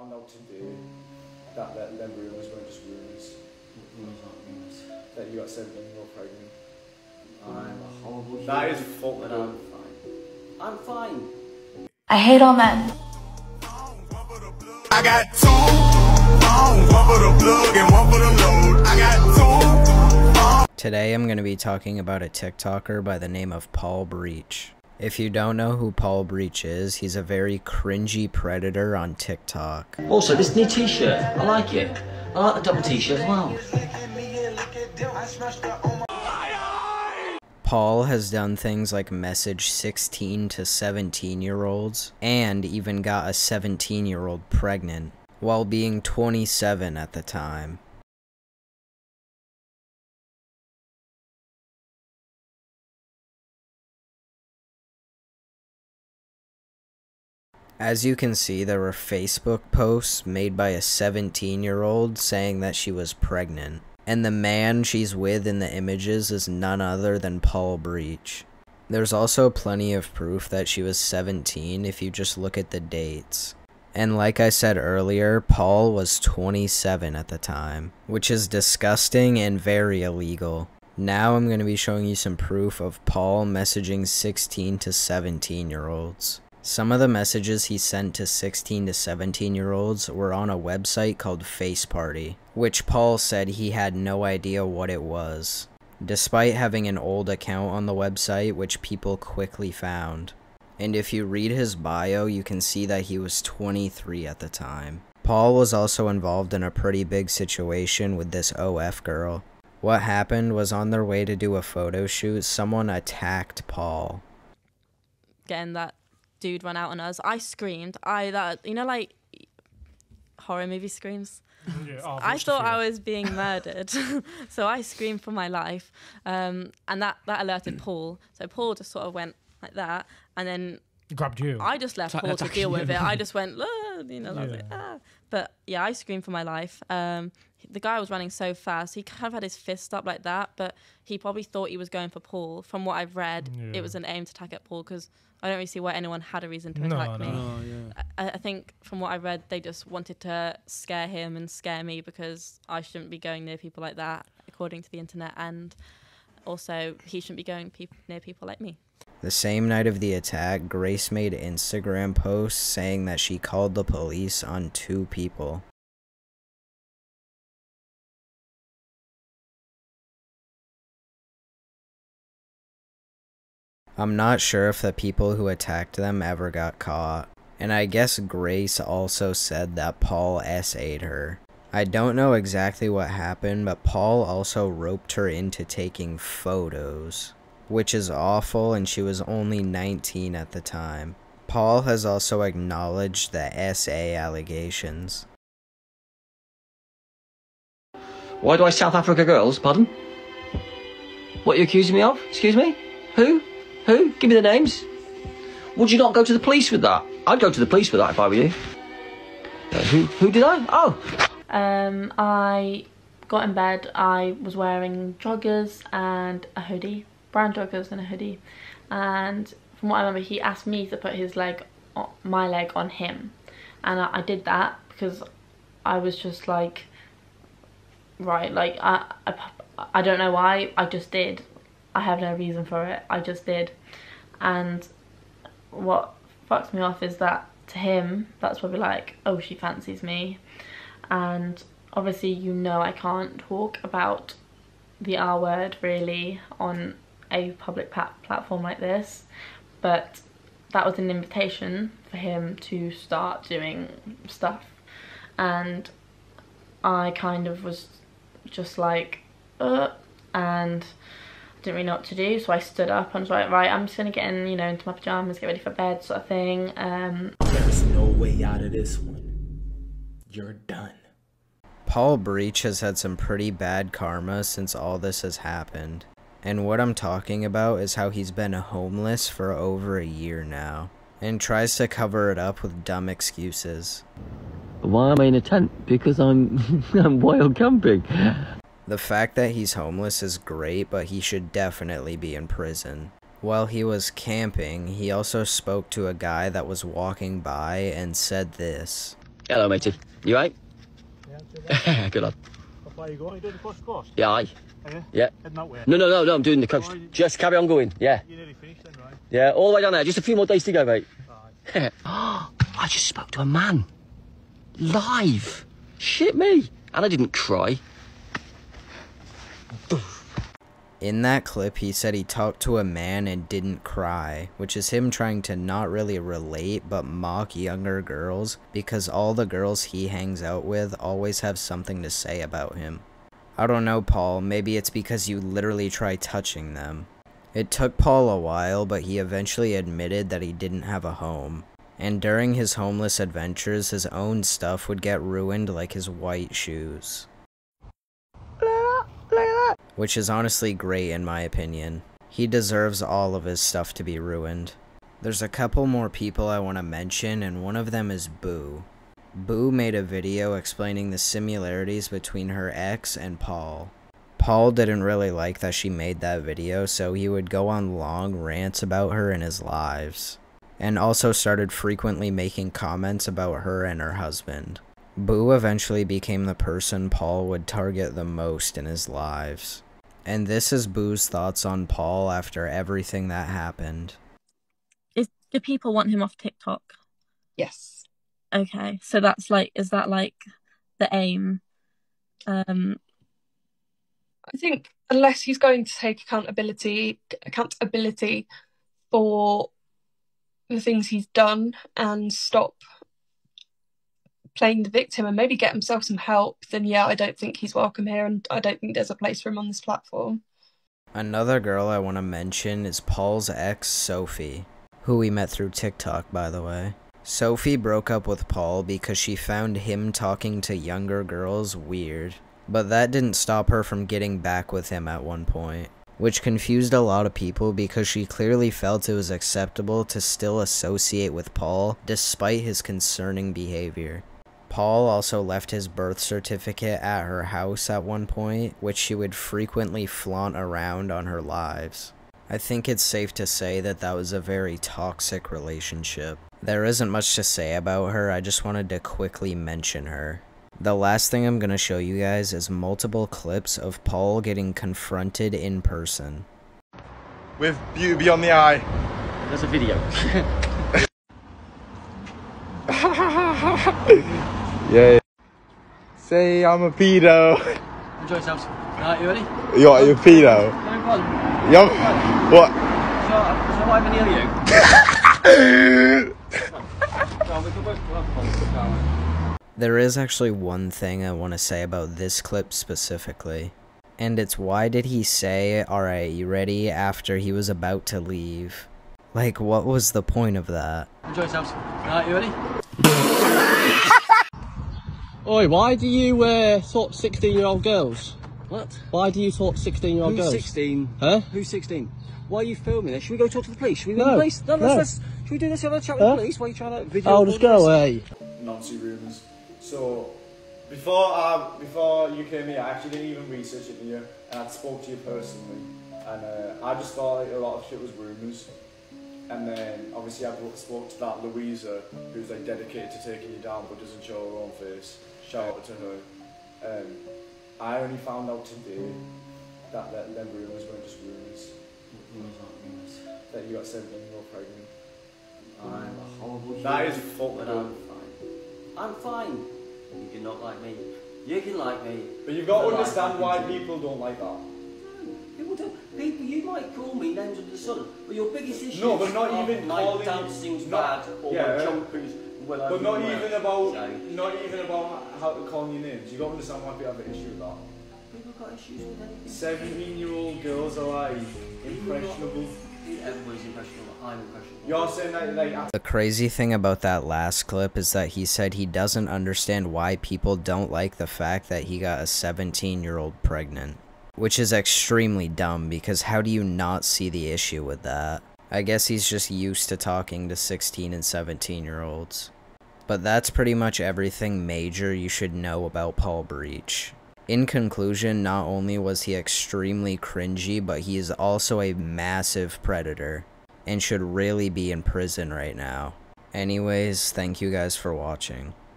found out today that them rumours weren't just rumours. Rumours aren't rumours. That you got 17-year-old pregnant. I'm a horrible human. That is fucked but up. I'm fine. I hate all men. I got two, one for the plug and one for the load. I got two. Today I'm going to be talking about a TikToker by the name of Paul Breach. If you don't know who Paul Breach is, he's a very cringy predator on TikTok. Also, this new t-shirt, I like it. I like the double t-shirt as well. Paul has done things like message 16 to 17-year-olds and even got a 17-year-old pregnant while being 27 at the time. As you can see, there were Facebook posts made by a 17-year-old saying that she was pregnant. And the man she's with in the images is none other than Paul Breach. There's also plenty of proof that she was 17 if you just look at the dates. And like I said earlier, Paul was 27 at the time, which is disgusting and very illegal. Now I'm going to be showing you some proof of Paul messaging 16 to 17-year-olds. Some of the messages he sent to 16 to 17-year-olds were on a website called Face Party, which Paul said he had no idea what it was, despite having an old account on the website which people quickly found. And if you read his bio, you can see that he was 23 at the time. Paul was also involved in a pretty big situation with this OF girl. What happened was on their way to do a photo shoot, someone attacked Paul. Getting that dude run out on us, I screamed. You know, like horror movie screams. Yeah, I thought I was being murdered, so I screamed for my life, and that alerted Paul. So Paul just sort of went like that, and then grabbed you. I just left Paul to deal with it. I just went, you know, I was like, ah. But yeah, I screamed for my life. The guy was running so fast. He kind of had his fist up like that, but he probably thought he was going for Paul. From what I've read, it was an aimed attack at Paul because I don't really see why anyone had a reason to attack me. I think from what I read, they just wanted to scare him and scare me because I shouldn't be going near people like that, according to the internet, and also he shouldn't be going near people like me. The same night of the attack, Grace made Instagram posts saying that she called the police on 2 people. I'm not sure if the people who attacked them ever got caught, and I guess Grace also said that Paul SA'd her. I don't know exactly what happened, but Paul also roped her into taking photos, which is awful, and she was only 19 at the time. Paul has also acknowledged the SA allegations. Why do I South Africa girls? Pardon? What are you accusing me of? Excuse me? Who? Who? Give me the names. Would you not go to the police with that? I'd go to the police with that if I were you. Who did I? Oh! I got in bed. I was wearing joggers and a hoodie. Brown joggers and a hoodie. And from what I remember, he asked me to put my leg on him. And I did that because I was just like, right, like, I don't know why, I just did. I have no reason for it, I just did. And what fucks me off is that to him, that's probably like, oh, she fancies me. And obviously, you know, I can't talk about the R word really on a public platform like this, but that was an invitation for him to start doing stuff. And I kind of was just like, and didn't really know what to do, so I stood up and was like, right, I'm just gonna get in, you know, into my pajamas, get ready for bed, sort of thing. There's no way out of this one. You're done. Paul Breach has had some pretty bad karma since all this has happened. And what I'm talking about is how he's been homeless for over a year now, and tries to cover it up with dumb excuses. Why am I in a tent? Because I'm wild camping. The fact that he's homeless is great, but he should definitely be in prison. While he was camping, he also spoke to a guy that was walking by and said this. Hello, matey. You right? Yeah, Good lad. where are you going? You doing the coast? Yeah, aye. Are you? Yeah. Heading that way? No, I'm doing the coast. Just carry on going, yeah. You're nearly finished then, right? Yeah, all the way down there. Just a few more days to go, mate. Right. I just spoke to a man. Live. Shit me. And I didn't cry. In that clip, he said he talked to a man and didn't cry, which is him trying to not really relate but mock younger girls because all the girls he hangs out with always have something to say about him. I don't know, Paul, maybe it's because you literally try touching them. It took Paul a while, but he eventually admitted that he didn't have a home. And during his homeless adventures, his own stuff would get ruined like his white shoes. Which is honestly great in my opinion. He deserves all of his stuff to be ruined. There's a couple more people I want to mention, and one of them is Boo. Boo made a video explaining the similarities between her ex and Paul. Paul didn't really like that she made that video, so he would go on long rants about her in his lives. And also started frequently making comments about her and her husband. Boo eventually became the person Paul would target the most in his lives. And this is Boo's thoughts on Paul after everything that happened. Do people want him off TikTok? Yes. Okay, so that's like, is that like the aim? I think unless he's going to take accountability for the things he's done and stop playing the victim and maybe get himself some help, then yeah, I don't think he's welcome here, and I don't think there's a place for him on this platform. Another girl I want to mention is Paul's ex, Sophie, who we met through TikTok, by the way. Sophie broke up with Paul because she found him talking to younger girls weird, but that didn't stop her from getting back with him at one point, which confused a lot of people because she clearly felt it was acceptable to still associate with Paul despite his concerning behavior. Paul also left his birth certificate at her house at one point, which she would frequently flaunt around on her lives. I think it's safe to say that that was a very toxic relationship. There isn't much to say about her, I just wanted to quickly mention her. The last thing I'm gonna show you guys is multiple clips of Paul getting confronted in person. With beauty beyond the eye. There's a video. Yeah. Say I'm a pedo. Enjoy yourselves. Alright, you ready? You're a pedo. No fun. Yup. What? So why am I near you? There is actually one thing I want to say about this clip specifically. And it's why did he say, "Alright, you ready?" after he was about to leave? Like, what was the point of that? Enjoy yourselves. Alright, you ready? Oi, why do you talk 16-year-old girls? What? Why do you talk 16-year-old girls? Who's 16? Huh? Who's 16? Why are you filming this? Should we go talk to the police? Should we ring the police? No, let's, should we do this? Have a chat with the police? Why are you trying to video? Oh, just go away. Nazi rumours. So, before you came here, I actually didn't even research it here, and I spoke to you personally, and I just thought like, a lot of shit was rumours. And then obviously I spoke to that Louisa, who's like dedicated to taking you down but doesn't show her own face. Shout out to her. I only found out today that them rumours weren't just rumours. Rumours aren't rumours. That you got 17-year-old pregnant. I'm a horrible human. That is fucked but up. I'm fine. I'm fine. You can not like me. You can like me. But you've got to understand why people don't like that. People do. People, you might call me names under the sun, but your biggest issue No, but not is even my calling dancing's not- bad or yeah, my jumping's well But over not the even road. about So, not even about how to call your names. You got to understand why people have an issue with that. people got issues with anything. 17-year-old girls are like impressionable. Everybody's impressionable. I'm impressionable. You're saying that like The crazy thing about that last clip is that he said he doesn't understand why people don't like the fact that he got a 17-year-old pregnant. Which is extremely dumb, because how do you not see the issue with that? I guess he's just used to talking to 16 and 17-year-olds. But that's pretty much everything major you should know about Paul Breach. In conclusion, not only was he extremely cringy, but he is also a massive predator, and should really be in prison right now. Anyways, thank you guys for watching.